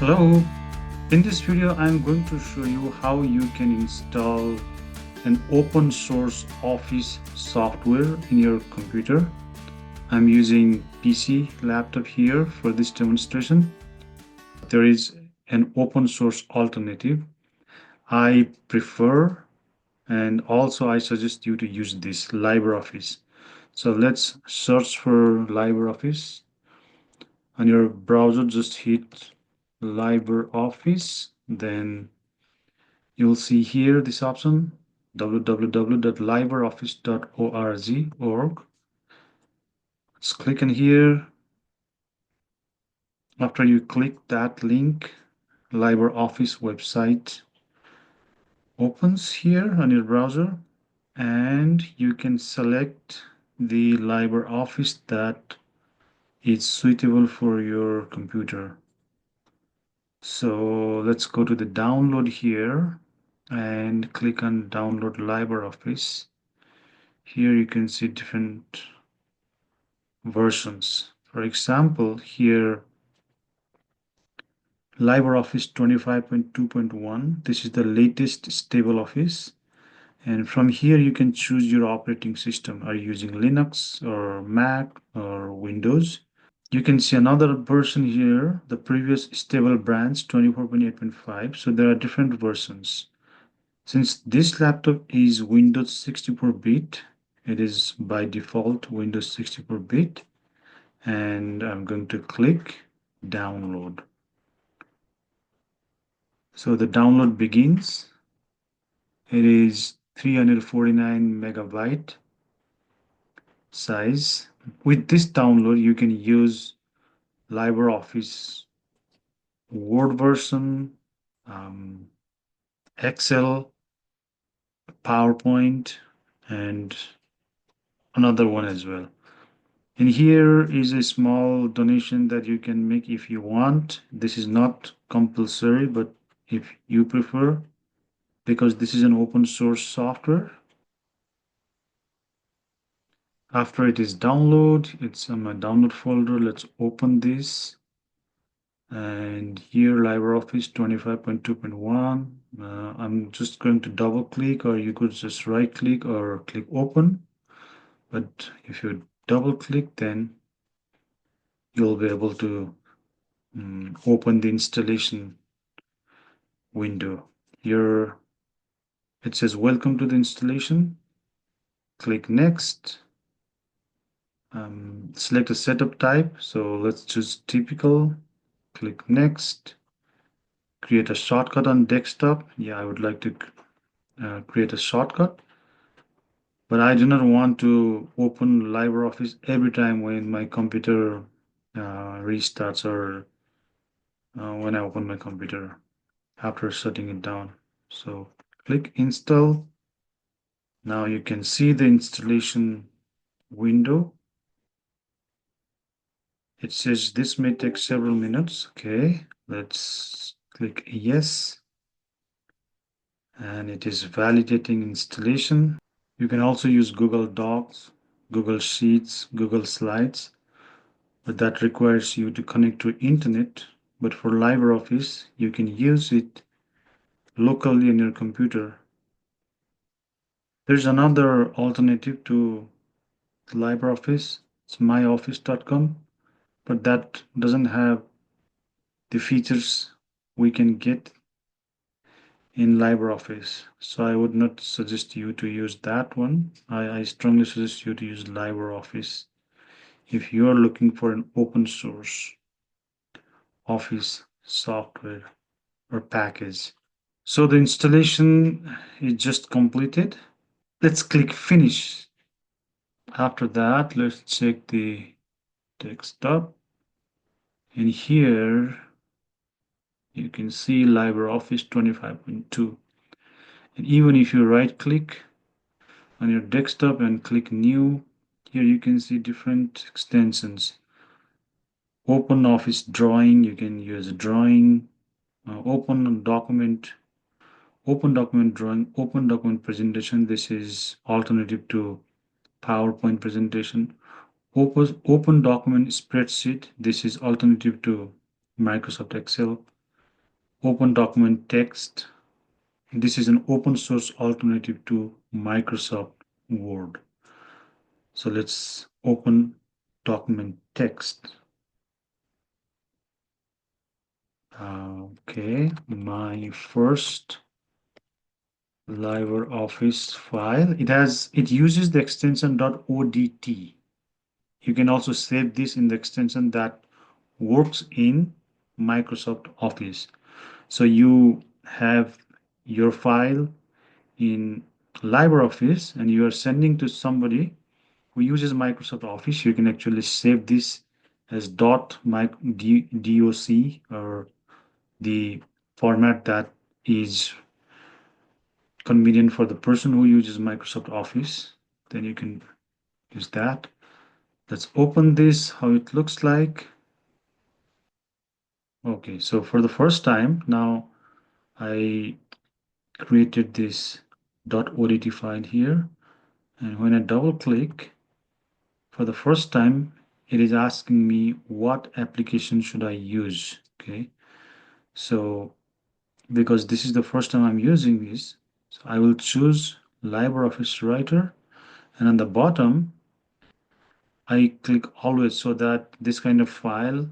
Hello, in this video I'm going to show you how you can install an open source Office software in your computer. I'm using PC laptop here for this demonstration. There is an open source alternative. I prefer and also I suggest you to use this LibreOffice. So let's search for LibreOffice. On your browser, just hit LibreOffice, then you'll see here this option www.libreoffice.org. Let's click on here. After you click that link, LibreOffice website opens here on your browser, and you can select the LibreOffice that is suitable for your computer. So let's go to the download here and click on download LibreOffice. Here you can see different versions. For example, here LibreOffice 25.2.1. This is the latest stable office. And from here you can choose your operating system. Are you using Linux or Mac or Windows? You can see another version here, the previous stable branch 24.8.5. So there are different versions. Since this laptop is Windows 64-bit, it is by default Windows 64-bit, and I'm going to click download. So the download begins. It is 349 megabyte size. With this download, you can use LibreOffice Word version, Excel, PowerPoint, and another one as well. And here is a small donation that you can make if you want. This is not compulsory, but if you prefer, because this is an open source software. After it is download, it's on my download folder. Let's open this. And here LibreOffice 25.2.1. I'm just going to double click, or you could just right click or click open. But if you double click, then you'll be able to open the installation window. Here it says welcome to the installation. Click next. Select a setup type. So let's choose typical. Click next. Create a shortcut on desktop. Yeah, I would like to create a shortcut, but I do not want to open LibreOffice every time when my computer restarts, or when I open my computer after shutting it down. So click install. Now you can see the installation window. It says this may take several minutes. Okay, let's click yes. And it is validating installation. You can also use Google Docs, Google Sheets, Google Slides, but that requires you to connect to internet. But for LibreOffice, you can use it locally on your computer. There's another alternative to LibreOffice. It's myoffice.com, but that doesn't have the features we can get in LibreOffice. So I would not suggest you to use that one. I strongly suggest you to use LibreOffice if you are looking for an open source Office software or package. So the installation is just completed. Let's click finish. After that, let's check the desktop. And here you can see LibreOffice 25.2. And even if you right click on your desktop and click new, here you can see different extensions. Open Office Drawing, you can use drawing, open document drawing, open document presentation. This is alternative to PowerPoint presentation. Open document spreadsheet. This is alternative to Microsoft Excel. open document text. This is an open source alternative to Microsoft Word. So let's open document text. Okay, my first LibreOffice file. It uses the extension .odt. You can also save this in the extension that works in Microsoft Office. So you have your file in LibreOffice and you are sending to somebody who uses Microsoft Office. You can actually save this as .doc or the format that is convenient for the person who uses Microsoft Office. Then you can use that. Let's open this, how it looks like. Okay, so for the first time, now I created this .odt file here. And when I double click, for the first time, it is asking me what application should I use. Okay, so because this is the first time I'm using this, so I will choose LibreOffice Writer, and on the bottom I click always, so that this kind of file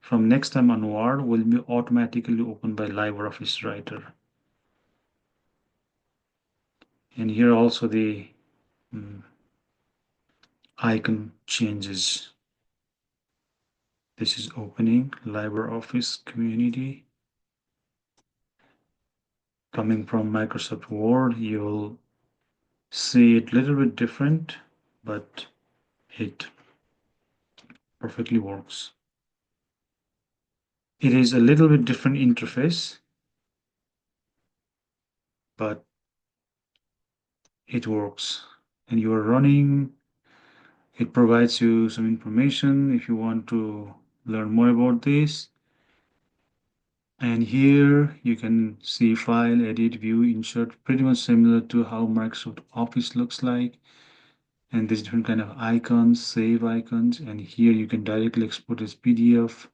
from next time onward will be automatically opened by LibreOffice Writer. And here also the icon changes. This is opening LibreOffice Community. Coming from Microsoft Word, you'll see it a little bit different, but it perfectly works. It is a little bit different interface, but it works. And you are running, it provides you some information if you want to learn more about this. And here you can see file, edit, view, insert, pretty much similar to how Microsoft Office looks like. And there's different kind of icons, save icons, and here you can directly export as PDF,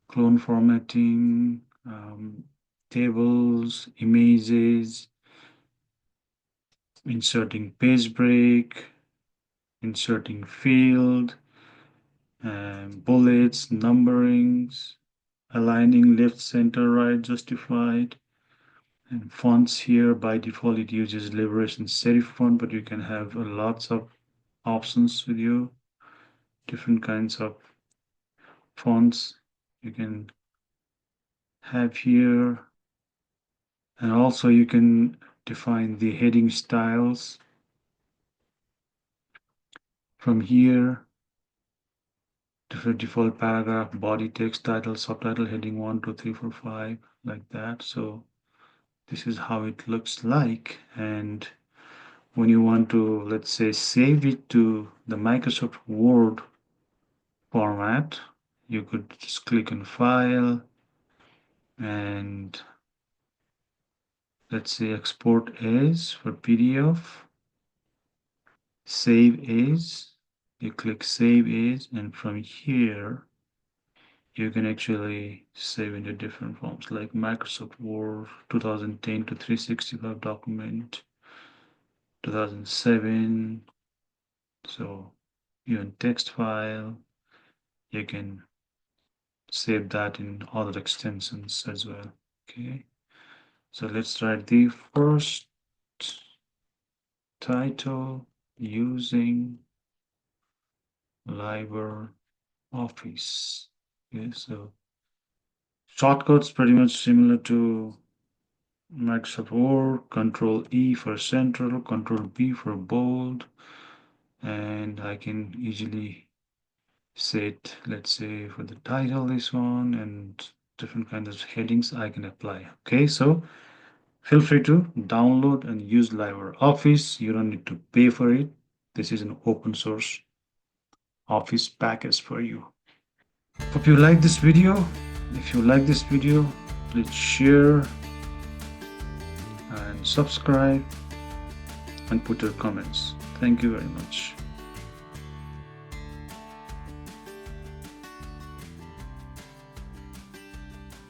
clone formatting, tables, images, inserting page break, inserting field, bullets, numberings, aligning left, center, right, justified, and fonts. Here by default it uses Libre and serif font, but you can have lots of options with you, different kinds of fonts you can have here. And also you can define the heading styles from here. Default paragraph, body text, title, subtitle, heading 1, 2, 3, 4, 5, like that. So this is how it looks like. And when you want to, let's say, save it to the Microsoft Word format, you could just click on File and let's say export as for PDF, save as. You click save as, and from here you can actually save into different forms like Microsoft Word 2010 to 365 document, 2007. So even text file, you can save that in other extensions as well. Okay, so let's write the first title using LibreOffice. Okay, so shortcuts pretty much similar to Microsoft Word. Control E for central, Control B for bold, and I can easily set, let's say, for the title this one, and different kinds of headings I can apply. Okay, so feel free to download and use LibreOffice. You don't need to pay for it. This is an open source Office package for you. Hope you like this video. If you like this video, please share and subscribe and put your comments. Thank you very much.